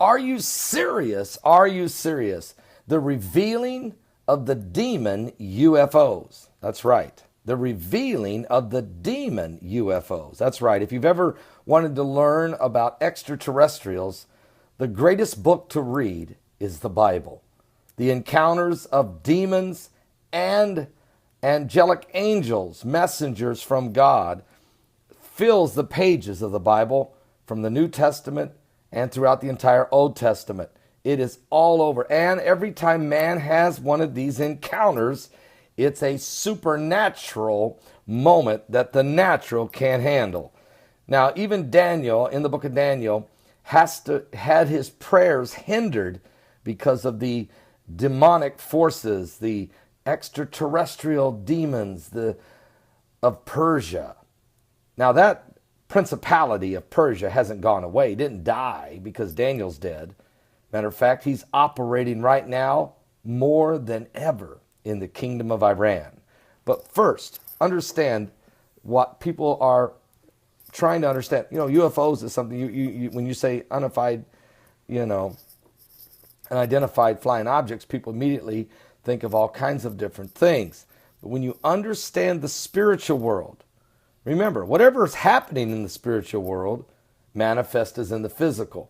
Are you serious? Are you serious? The revealing of the demon UFOs. That's right. The revealing of the demon UFOs. That's right. If you've ever wanted to learn about extraterrestrials, the greatest book to read is the Bible. The encounters of demons and angelic angels, messengers from God, fills the pages of the Bible from the New Testament and throughout the entire Old Testament. It is all over. And every time man has one of these encounters, it's a supernatural moment that the natural can't handle. Now, even Daniel, in the book of Daniel, had his prayers hindered because of the demonic forces, the extraterrestrial demons of Persia. Now, that principality of Persia hasn't gone away. He didn't die because Daniel's dead. Matter of fact, he's operating right now more than ever in the kingdom of Iran. But first, understand what people are trying to understand. UFOs is something you when you say unidentified flying objects, people immediately think of all kinds of different things. But when you understand the spiritual world, remember, whatever is happening in the spiritual world manifests in the physical.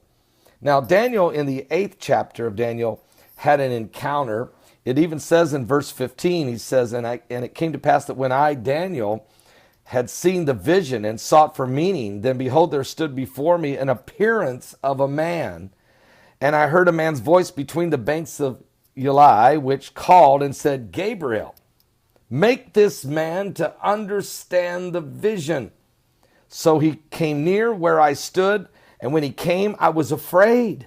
Now, Daniel, in the 8th chapter of Daniel, had an encounter. It even says in verse 15, he says, and it came to pass that when I, Daniel, had seen the vision and sought for meaning, then behold, there stood before me an appearance of a man. And I heard a man's voice between the banks of Ulai, which called and said, Gabriel, make this man to understand the vision. So he came near where I stood, and when he came, I was afraid,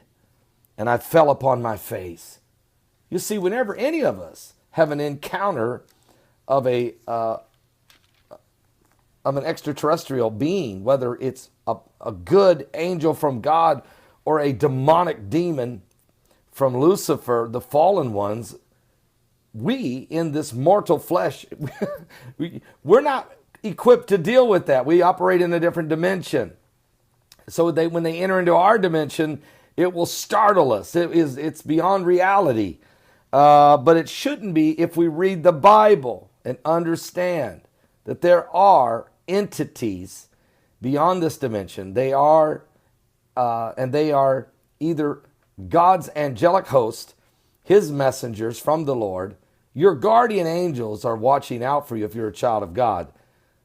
and I fell upon my face. You see, whenever any of us have an encounter of an extraterrestrial being, whether it's a good angel from God or a demonic demon from Lucifer, the fallen ones, we in this mortal flesh, we're not equipped to deal with that. We operate in a different dimension. So when they enter into our dimension, it will startle us. It's beyond reality. But it shouldn't be if we read the Bible and understand that there are entities beyond this dimension. They are either God's angelic host, his messengers from the Lord. Your guardian angels are watching out for you if you're a child of God.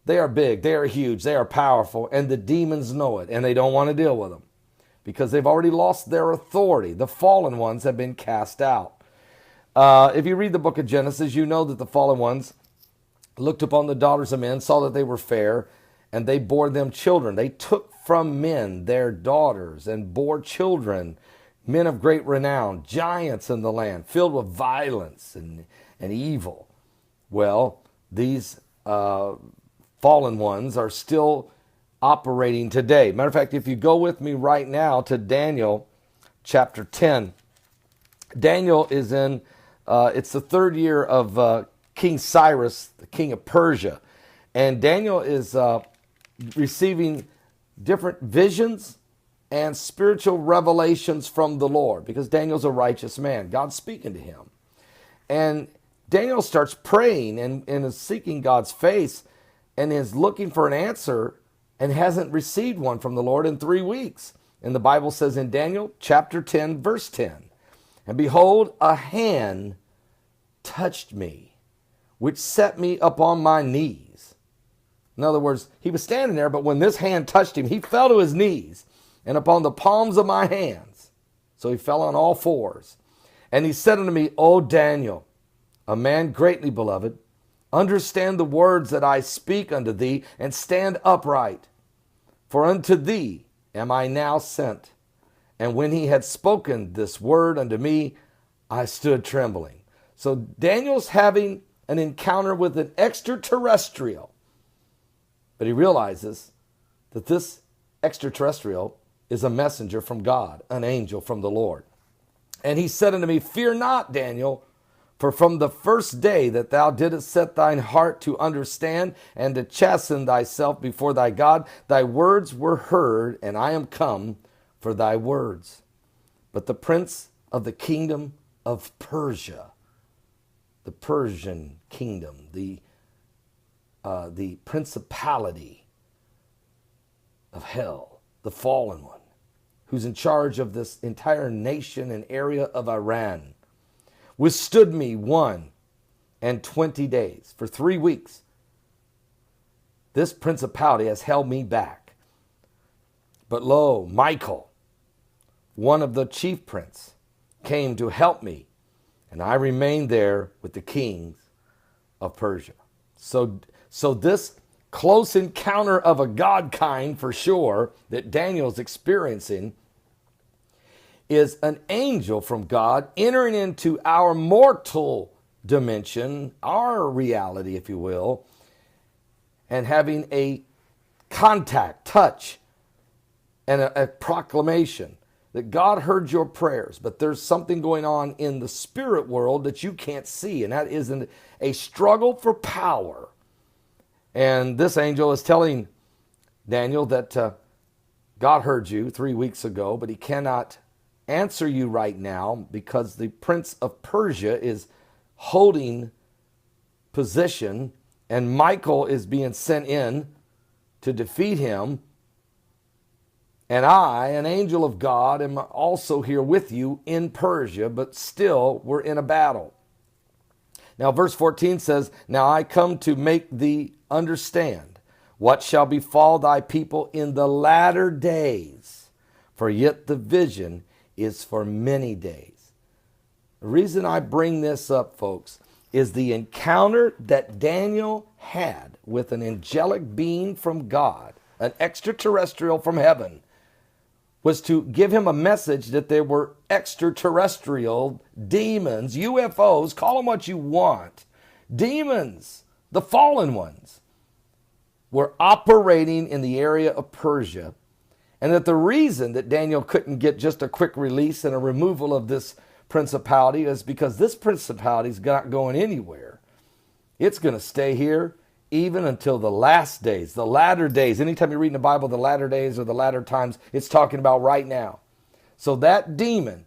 They are big, they are huge, they are powerful, and the demons know it, and they don't want to deal with them because they've already lost their authority. The fallen ones have been cast out. If you read the book of Genesis, you know that the fallen ones looked upon the daughters of men, saw that they were fair, and they bore them children. They took from men their daughters and bore children, men of great renown, giants in the land, filled with violence and evil. Well, these fallen ones are still operating today. Matter of fact, if you go with me right now to Daniel chapter 10, Daniel is in, it's the 3rd year of King Cyrus, the king of Persia. And Daniel is receiving different visions and spiritual revelations from the Lord because Daniel's a righteous man. God's speaking to him. And Daniel starts praying and is seeking God's face and is looking for an answer and hasn't received one from the Lord in 3 weeks. And the Bible says in Daniel chapter 10, verse 10, and behold, a hand touched me, which set me upon my knees. In other words, he was standing there, but when this hand touched him, he fell to his knees and upon the palms of my hands. So he fell on all fours. And he said unto me, O Daniel, a man greatly beloved, understand the words that I speak unto thee, and stand upright. For unto thee am I now sent. And when he had spoken this word unto me, I stood trembling. So Daniel's having an encounter with an extraterrestrial. But he realizes that this extraterrestrial is a messenger from God, an angel from the Lord. And he said unto me, fear not, Daniel, for from the first day that thou didst set thine heart to understand and to chasten thyself before thy God, thy words were heard, and I am come for thy words. but the prince of the kingdom of Persia, the Persian kingdom, the principality of hell, the fallen one, who's in charge of this entire nation and area of Iran, withstood me 21 days. For 3 weeks, this principality has held me back. But lo, Michael, one of the chief prince, came to help me, and I remained there with the kings of Persia. So this close encounter of a God kind, for sure, that Daniel's experiencing is an angel from God entering into our mortal dimension, our reality, if you will, and having a contact, touch, and a proclamation that God heard your prayers, but there's something going on in the spirit world that you can't see, and that is a struggle for power. And this angel is telling Daniel that God heard you 3 weeks ago, but he cannot answer you right now because the prince of Persia is holding position, and Michael is being sent in to defeat him. And I, an angel of God, am also here with you in Persia, but still we're in a battle. Now, verse 14 says, now I come to make thee understand what shall befall thy people in the latter days, for yet the vision is for many days. The reason I bring this up, folks, is the encounter that Daniel had with an angelic being from God, an extraterrestrial from heaven, was to give him a message that there were extraterrestrial demons, UFOs, call them what you want, demons, the fallen ones, were operating in the area of Persia, and that the reason that Daniel couldn't get just a quick release and a removal of this principality is because this principality is not going anywhere. It's going to stay here even until the last days, the latter days. Anytime you read in the Bible, the latter days or the latter times, it's talking about right now. So that demon,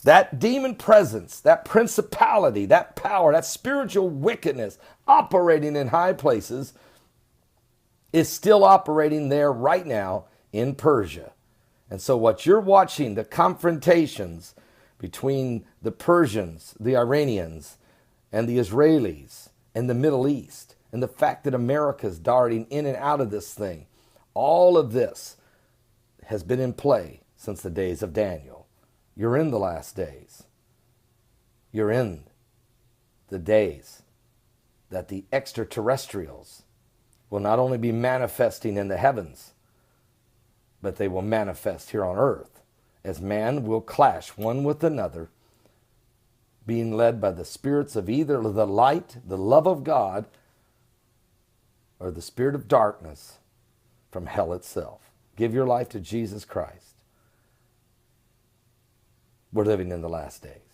that demon presence, that principality, that power, that spiritual wickedness operating in high places is still operating there right now in Persia. And so what you're watching, the confrontations between the Persians, the Iranians, and the Israelis, and the Middle East, and the fact that America's darting in and out of this thing, all of this has been in play since the days of Daniel. You're in the last days. You're in the days that the extraterrestrials will not only be manifesting in the heavens, but they will manifest here on earth as man will clash one with another, being led by the spirits of either the light, the love of God, or the spirit of darkness from hell itself. Give your life to Jesus Christ. We're living in the last days.